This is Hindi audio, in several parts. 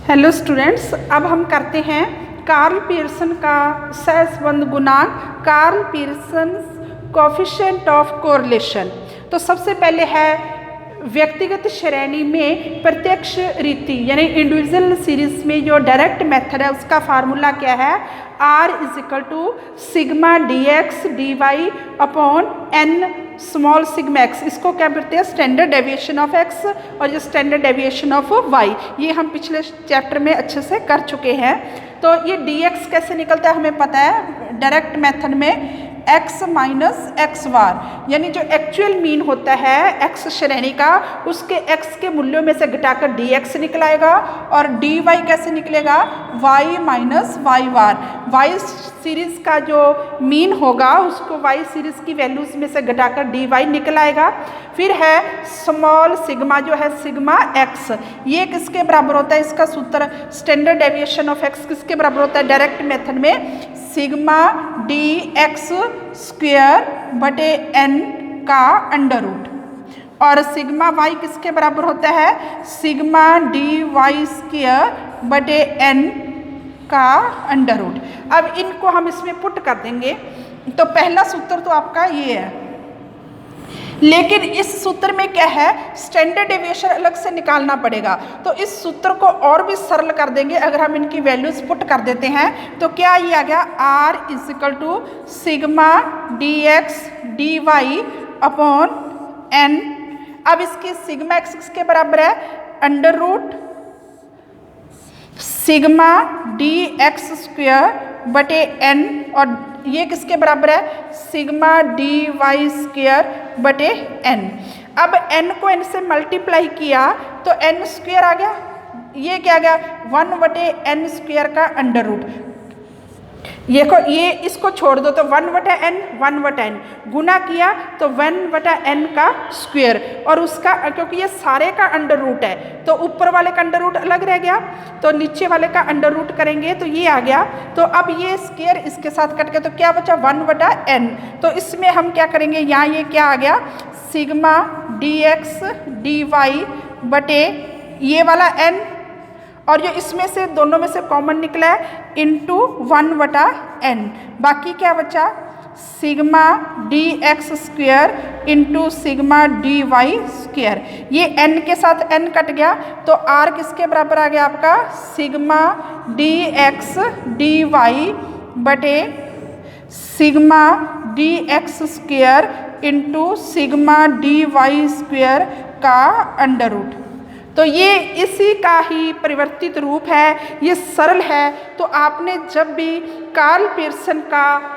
हेलो स्टूडेंट्स, अब हम करते हैं कार्ल पियर्सन का सहसंबंध गुणांक, Karl Pearson coefficient of correlation. तो सबसे पहले है व्यक्तिगत श्रेणी में प्रत्यक्ष रीति यानी इंडिविजुअल सीरीज में जो डायरेक्ट मेथड है उसका फार्मूला क्या है, R = sigma dx dy upon n small sigma x। इसको क्या बोलते हैं, स्टैंडर्ड डेविएशन ऑफ x और ये स्टैंडर्ड डेविएशन ऑफ y। ये हम पिछले चैप्टर में अच्छे से कर चुके हैं। तो ये dx कैसे निकलता है हमें पता है, डायरेक्ट मेथड में x माइनस एक्स बार, यानी जो एक्चुअल मीन होता है x श्रेणी का उसके x के मूल्यों में से घटाकर dx निकलाएगा, और dy कैसे निकलेगा, y माइनस वाई बार। y सीरीज का जो मीन होगा उसको y सीरीज की वैल्यूज में से घटाकर dy निकल आएगा। फिर है स्मॉल सिग्मा जो है सिग्मा x, ये किसके बराबर होता है, इसका सूत्र स्टैंडर्ड डेविएशन ऑफ x किसके बराबर होता है डायरेक्ट मेथड में, सिग्मा dx स्क्वेयर बटे n का अंडर रूट, और सिग्मा y किसके बराबर होता है, सिग्मा dy स्क्वेयर बटे n का अंडर रूट। अब इनको हम इसमें पुट कर देंगे। तो पहला सूत्र तो आपका ये है, लेकिन इस सूत्र में क्या है, स्टैंडर्ड डेविएशन अलग से निकालना पड़ेगा। तो इस सूत्र को और भी सरल कर देंगे अगर हम इनकी वैल्यूज पुट कर देते हैं। तो क्या ये आ गया, R = sigma dx dy upon n। अब इसकी सिग्मा x के बराबर है under root sigma dx square बटे n, और ये किसके बराबर है, सिग्मा dy स्क्वेयर बटे n। अब n को n से मल्टीप्लाई किया तो n स्क्वेयर आ गया, ये क्या आ गया, 1 बटे n स्क्वेयर का अंडर रूट। ये इसको छोड़ दो तो 1 बटा n गुना किया तो 1 बटा n का स्क्वेयर, और उसका क्योंकि ये सारे का अंडर रूट है तो ऊपर वाले का अंडर रूट अलग रह गया, तो नीचे वाले का अंडर रूट करेंगे तो ये आ गया। तो अब ये स्क्वेयर इसके साथ कट गया तो क्या बचा, 1 बटा n। तो इसमें हम क्या करेंगे, यहाँ ये क्या आ गया, सिग्मा dx dy बटे ये वाला n, और जो इसमें से दोनों में से कॉमन निकला है इंटू 1 बटा n। बाकी क्या बचा, sigma dx square into sigma dy square. ये n के साथ n कट गया तो r किसके बराबर आ गया आपका, सिग्मा dx dy बटे sigma dx square into sigma dy square का अंडर रूट। तो ये इसी का ही परिवर्तित रूप है, ये सरल है। तो आपने जब भी कार्ल पियर्सन का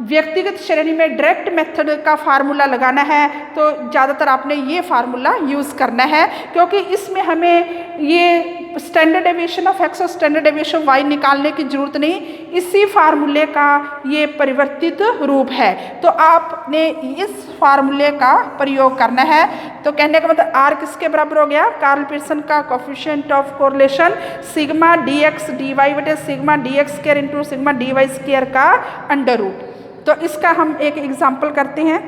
व्यक्तिगत श्रेणी में डायरेक्ट मेथड का फार्मूला लगाना है तो ज़्यादातर आपने ये फार्मूला यूज़ करना है, क्योंकि इसमें हमें ये स्टैंडर्ड डेविएशन ऑफ x और स्टैंडर्ड डेविएशन ऑफ y निकालने की जरूरत नहीं, इसी फार्मूले का ये परिवर्तित रूप है। तो आपने इस फार्मूले का प्रयोग करना है। तो कहने का मतलब r किसके बराबर हो गया, कार्ल पियर्सन का coefficient of correlation sigma dx dy बटे sigma dx square into sigma dy square का अंडर रूट। तो इसका हम एक एग्जाम्पल करते हैं।